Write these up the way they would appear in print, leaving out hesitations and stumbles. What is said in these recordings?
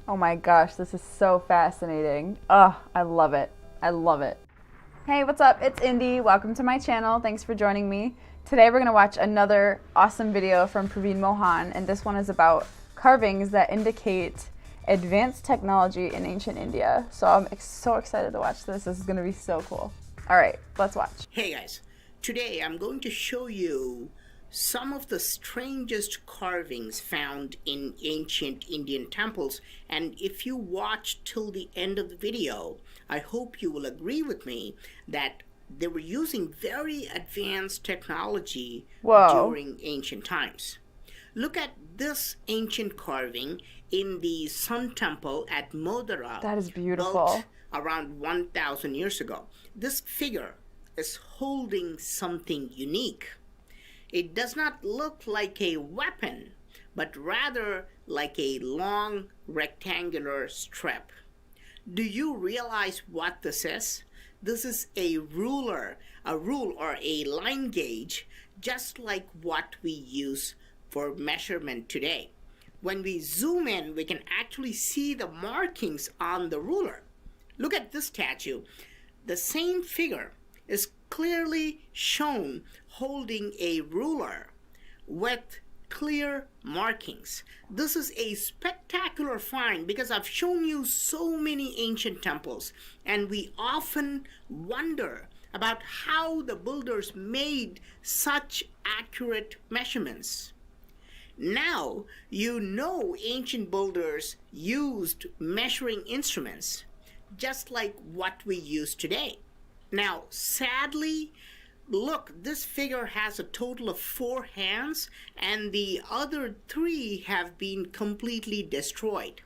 Oh my gosh, this is so fascinating. Oh, I love it. I love it. Hey, what's up? It's Indy. Welcome to my channel. Thanks for joining me. Today we're going to watch another awesome video from Praveen Mohan, and this one is about carvings that indicate advanced technology in ancient India. So I'm so excited to watch this. This is going to be so cool. All right, let's watch. Hey guys, today I'm going to show you some of the strangest carvings found in ancient Indian temples, and if you watch till the end of the video, I hope you will agree with me that they were using very advanced technology during ancient times. Look at this ancient carving in the Sun Temple at Modhera. That is beautiful. Built around 1,000 years ago. This figure is holding something unique. It does not look like a weapon, but rather like a long rectangular strip. Do you realize what this is? This is a rule or a line gauge, just like what we use for measurement today. When we zoom in, we can actually see the markings on the ruler. Look at this statue. The same figure is clearly shown holding a ruler with clear markings. This is a spectacular find because I've shown you so many ancient temples, and we often wonder about how the builders made such accurate measurements. Now you know ancient builders used measuring instruments just like what we use today. Now, sadly, look, this figure has a total of 4 hands, and the other 3 have been completely destroyed.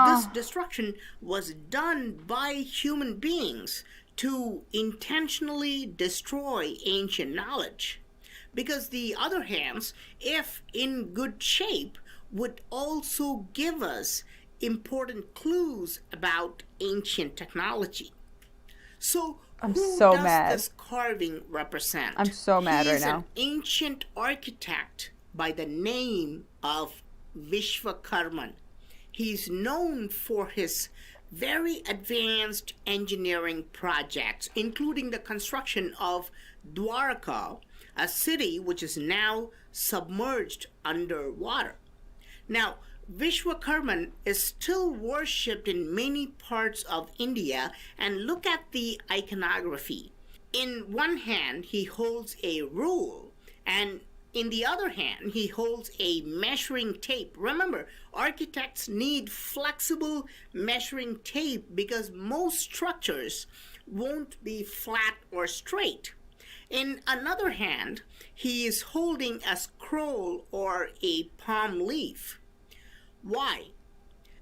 This destruction was done by human beings to intentionally destroy ancient knowledge, because the other hands, if in good shape, would also give us important clues about ancient technology. So, I'm who so does mad. this carving represent? I'm so mad right now. He's an ancient architect by the name of Vishwakarman. He's known for his very advanced engineering projects, including the construction of Dwarka, a city which is now submerged underwater. Now, Vishwakarman is still worshipped in many parts of India, and look at the iconography. In one hand, he holds a rule, and in the other hand, he holds a measuring tape. Remember, architects need flexible measuring tape because most structures won't be flat or straight. In another hand, he is holding a scroll or a palm leaf. Why?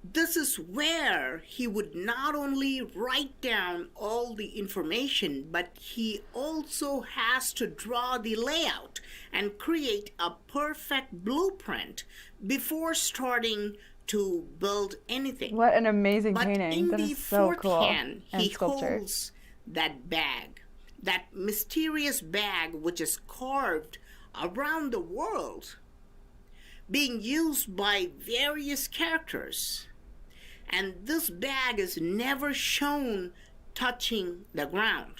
This is where he would not only write down all the information, but he also has to draw the layout and create a perfect blueprint before starting to build anything. What an amazing But painting. in That the is so fourth cool. hand, And he sculpture. holds that bag, that mysterious bag which is carved around the world, being used by various characters. And this bag is never shown touching the ground.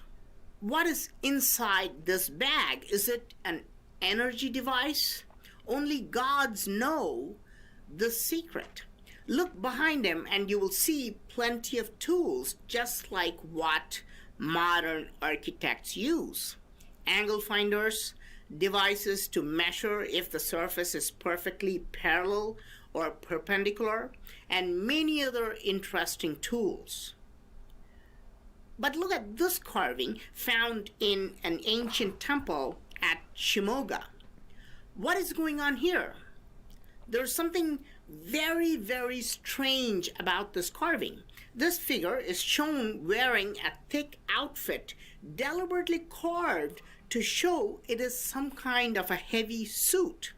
What is inside this bag? Is it an energy device? Only gods know the secret. Look behind him and you will see plenty of tools, just like what modern architects use. Angle finders, devices to measure if the surface is perfectly parallel or perpendicular, and many other interesting tools. But look at this carving found in an ancient temple at Shimoga. What is going on here? There's something very, very strange about this carving. This figure is shown wearing a thick outfit, deliberately carved to show it is some kind of a heavy suit.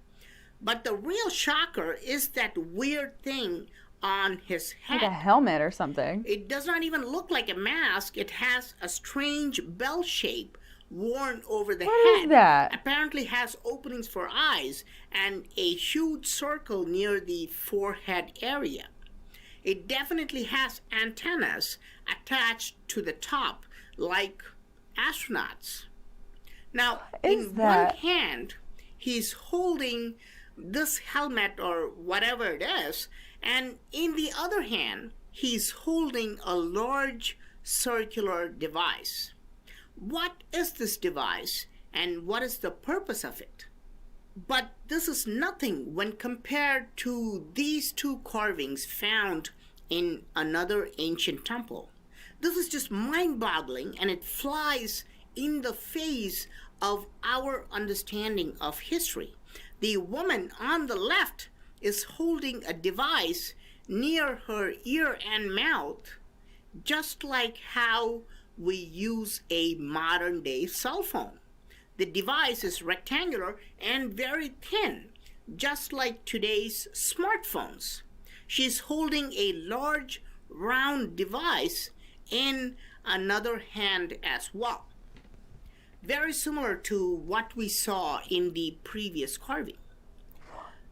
But the real shocker is that weird thing on his head. Like a helmet or something. It does not even look like a mask. It has a strange bell shape worn over the What head. is that? Apparently has openings for eyes and a huge circle near the forehead area. It definitely has antennas attached to the top like astronauts. Now, Is in one that? hand, he's holding this helmet or whatever it is, and in the other hand, he's holding a large circular device. What is this device and what is the purpose of it? But this is nothing when compared to these two carvings found in another ancient temple. This is just mind boggling, and it flies in the face of our understanding of history. The woman on the left is holding a device near her ear and mouth, just like how we use a modern day cell phone. The device is rectangular and very thin, just like today's smartphones. She's holding a large round device in another hand as well. Very similar to what we saw in the previous carving.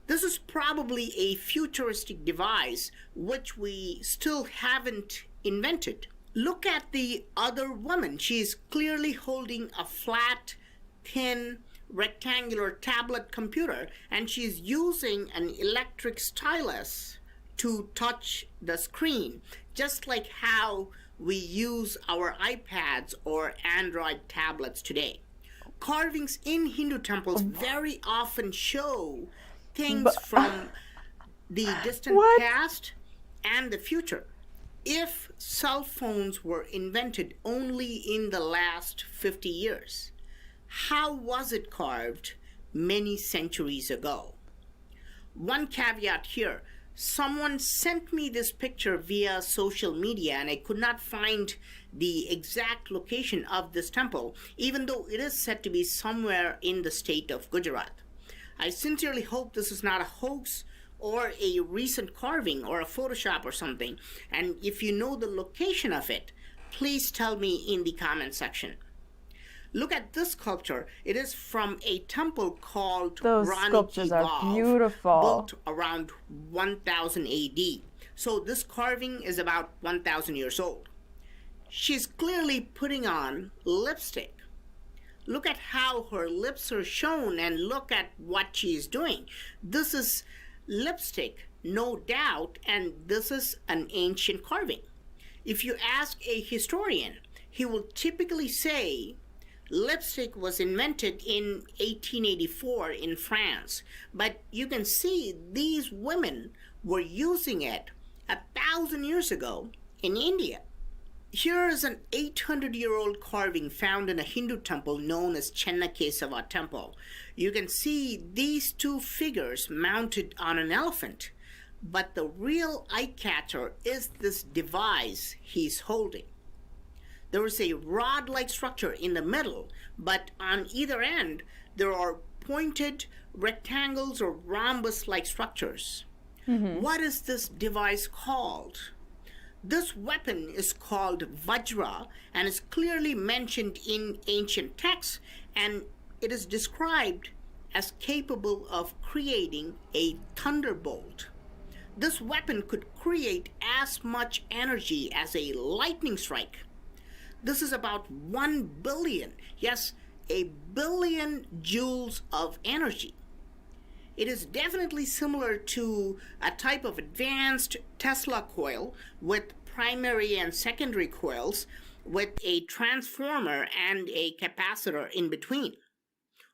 This is probably a futuristic device which we still haven't invented. Look at the other woman. She is clearly holding a flat, thin, rectangular tablet computer, and she's using an electric stylus to touch the screen, just like how we use our iPads or Android tablets today. Carvings in Hindu temples very often show things from the distant past and the future. If cell phones were invented only in the last 50 years, how was it carved many centuries ago? One caveat here. Someone sent me this picture via social media and I could not find the exact location of this temple, even though it is said to be somewhere in the state of Gujarat. I sincerely hope this is not a hoax or a recent carving or a Photoshop or something. And if you know the location of it, please tell me in the comment section. Look at this sculpture. It is from a temple called Those Rani sculptures Ki are Vav, beautiful. built around 1000 AD. So this carving is about 1000 years old. She's clearly putting on lipstick. Look at how her lips are shown and look at what she's doing. This is lipstick, no doubt, and this is an ancient carving. If you ask a historian, he will typically say lipstick was invented in 1884 in France, but you can see these women were using it 1,000 years ago in India. Here is an 800-year-old carving found in a Hindu temple known as Chennakesava Temple. You can see these two figures mounted on an elephant, but the real eye-catcher is this device he's holding. There is a rod-like structure in the middle, but on either end there are pointed rectangles or rhombus-like structures. What is this device called? This weapon is called Vajra and is clearly mentioned in ancient texts, and it is described as capable of creating a thunderbolt. This weapon could create as much energy as a lightning strike. This is about 1 billion, yes, a billion joules of energy. It is definitely similar to a type of advanced Tesla coil with primary and secondary coils with a transformer and a capacitor in between.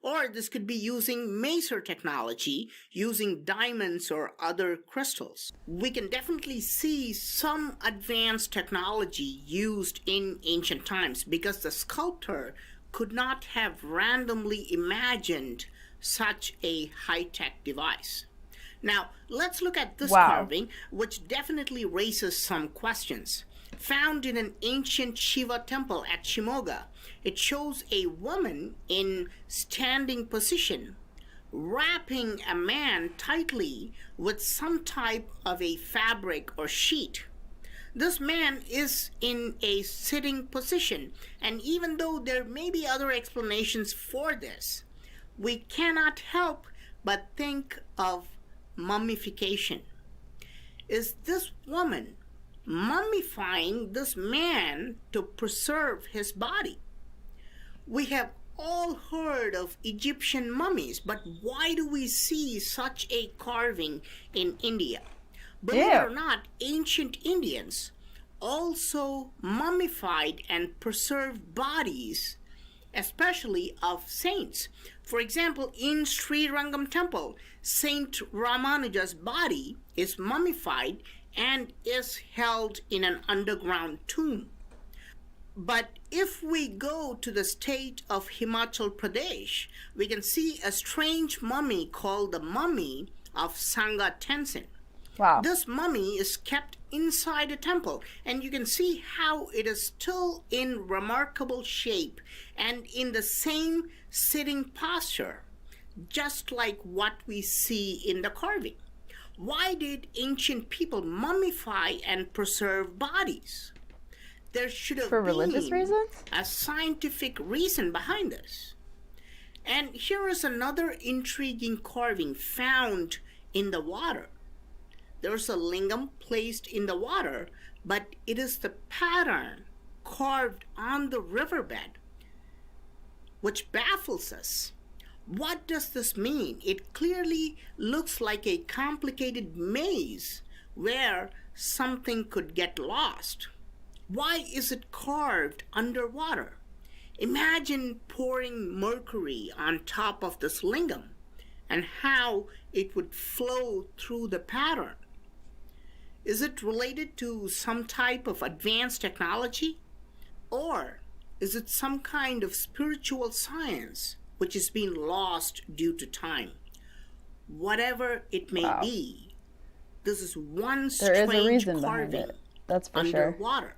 Or this could be using maser technology, using diamonds or other crystals. We can definitely see some advanced technology used in ancient times because the sculptor could not have randomly imagined such a high-tech device. Now, let's look at this carving, which definitely raises some questions. Found in an ancient Shiva temple at Shimoga, it shows a woman in standing position, wrapping a man tightly with some type of a fabric or sheet. This man is in a sitting position, and even though there may be other explanations for this, we cannot help but think of mummification. is this woman mummifying this man to preserve his body. We have all heard of Egyptian mummies, but why do we see such a carving in India? Believe it or not, ancient Indians also mummified and preserved bodies, especially of saints. For example, in Sri Rangam Temple, Saint Ramanuja's body is mummified and is held in an underground tomb. But if we go to the state of Himachal Pradesh, we can see a strange mummy called the mummy of Sangha Tenzin. Wow. This mummy is kept inside a temple, and you can see how it is still in remarkable shape and in the same sitting posture, just like what we see in the carving. Why did ancient people mummify and preserve bodies? There should have been religious reasons? A scientific reason behind this. And here is another intriguing carving found in the water. There's a lingam placed in the water, but it is the pattern carved on the riverbed which baffles us. What does this mean? It clearly looks like a complicated maze where something could get lost. Why is it carved underwater? Imagine pouring mercury on top of this lingam and how it would flow through the pattern. Is it related to some type of advanced technology? Or is it some kind of spiritual science which is being lost due to time? Whatever it may be, this is one strange carving That's for underwater. Sure.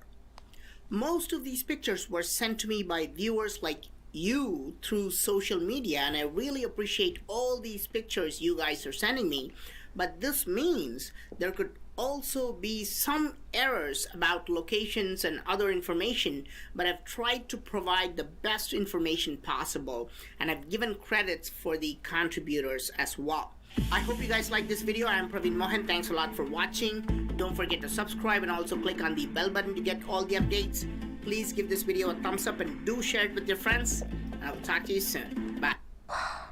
Most of these pictures were sent to me by viewers like you through social media, and I really appreciate all these pictures you guys are sending me. But this means there could also be some errors about locations and other information, but I've tried to provide the best information possible, and I've given credits for the contributors as well. I hope you guys like this video. I am Praveen Mohan. Thanks a lot for watching. Don't forget to subscribe and also click on the bell button to get all the updates. Please give this video a thumbs up and do share it with your friends. I will talk to you soon. Bye.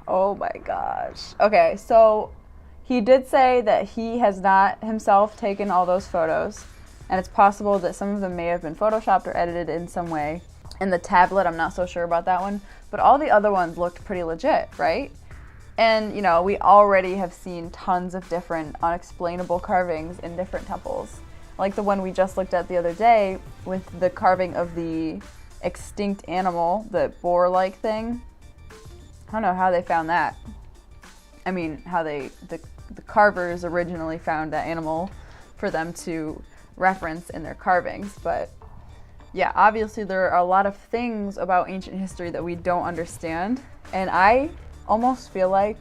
Oh my gosh. Okay, so he did say that he has not himself taken all those photos, and it's possible that some of them may have been photoshopped or edited in some way. In the tablet, I'm not so sure about that one, but all the other ones looked pretty legit, right? And, you know, we already have seen tons of different unexplainable carvings in different temples. Like the one we just looked at the other day with the carving of the extinct animal, the boar-like thing. I don't know how they found that. I mean, how the carvers originally found that animal for them to reference in their carvings. But yeah, obviously there are a lot of things about ancient history that we don't understand. And I almost feel like,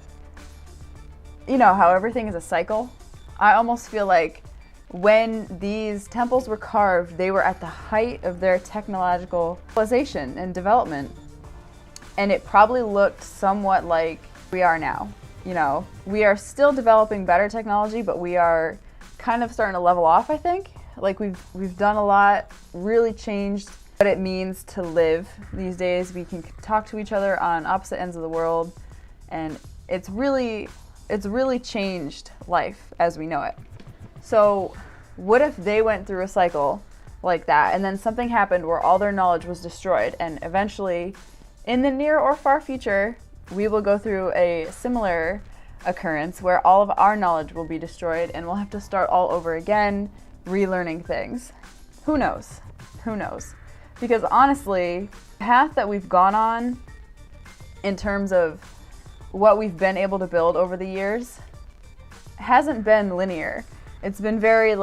you know how everything is a cycle? I almost feel like when these temples were carved, they were at the height of their technological civilization and development. And it probably looked somewhat like we are now. You know, we are still developing better technology, but we are kind of starting to level off, I think. Like we've done a lot, really changed what it means to live these days. We can talk to each other on opposite ends of the world, and it's really changed life as we know it. So what if they went through a cycle like that, and then something happened where all their knowledge was destroyed, and eventually in the near or far future, we will go through a similar occurrence where all of our knowledge will be destroyed and we'll have to start all over again, relearning things. Who knows? Who knows? Because honestly, the path that we've gone on in terms of what we've been able to build over the years hasn't been linear. It's been very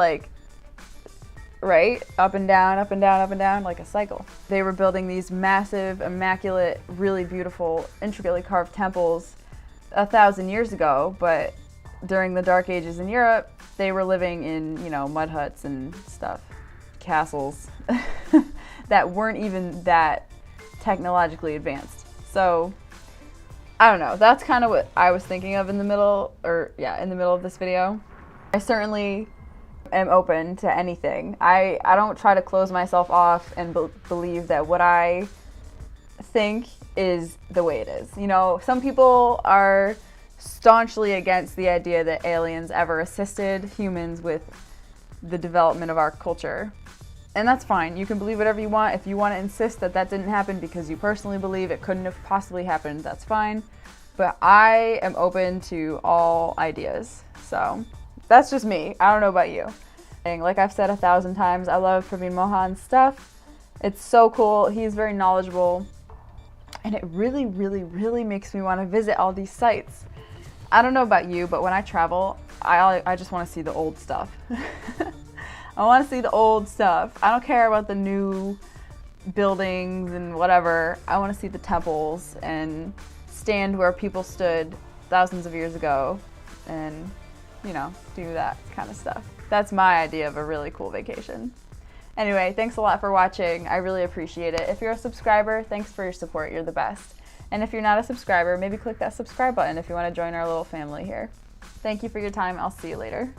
right? Up and down, up and down, up and down, like a cycle. They were building these massive, immaculate, really beautiful, intricately carved temples 1,000 years ago, but during the Dark Ages in Europe, they were living in, you know, mud huts and stuff, castles that weren't even that technologically advanced. So, I don't know, that's kind of what I was thinking of in the middle of this video. I certainly am open to anything. I don't try to close myself off and believe that what I think is the way it is. You know, some people are staunchly against the idea that aliens ever assisted humans with the development of our culture. And that's fine. You can believe whatever you want. If you want to insist that that didn't happen because you personally believe it couldn't have possibly happened, that's fine. But I am open to all ideas. So that's just me. I don't know about you. Like I've said 1,000 times, I love Praveen Mohan's stuff. It's so cool. He's very knowledgeable. And it really, really, really makes me want to visit all these sites. I don't know about you, but when I travel, I just want to see the old stuff. I want to see the old stuff. I don't care about the new buildings and whatever. I want to see the temples and stand where people stood thousands of years ago and, you know, do that kind of stuff. That's my idea of a really cool vacation. Anyway, thanks a lot for watching. I really appreciate it. If you're a subscriber, thanks for your support. You're the best. And if you're not a subscriber, maybe click that subscribe button if you want to join our little family here. Thank you for your time. I'll see you later.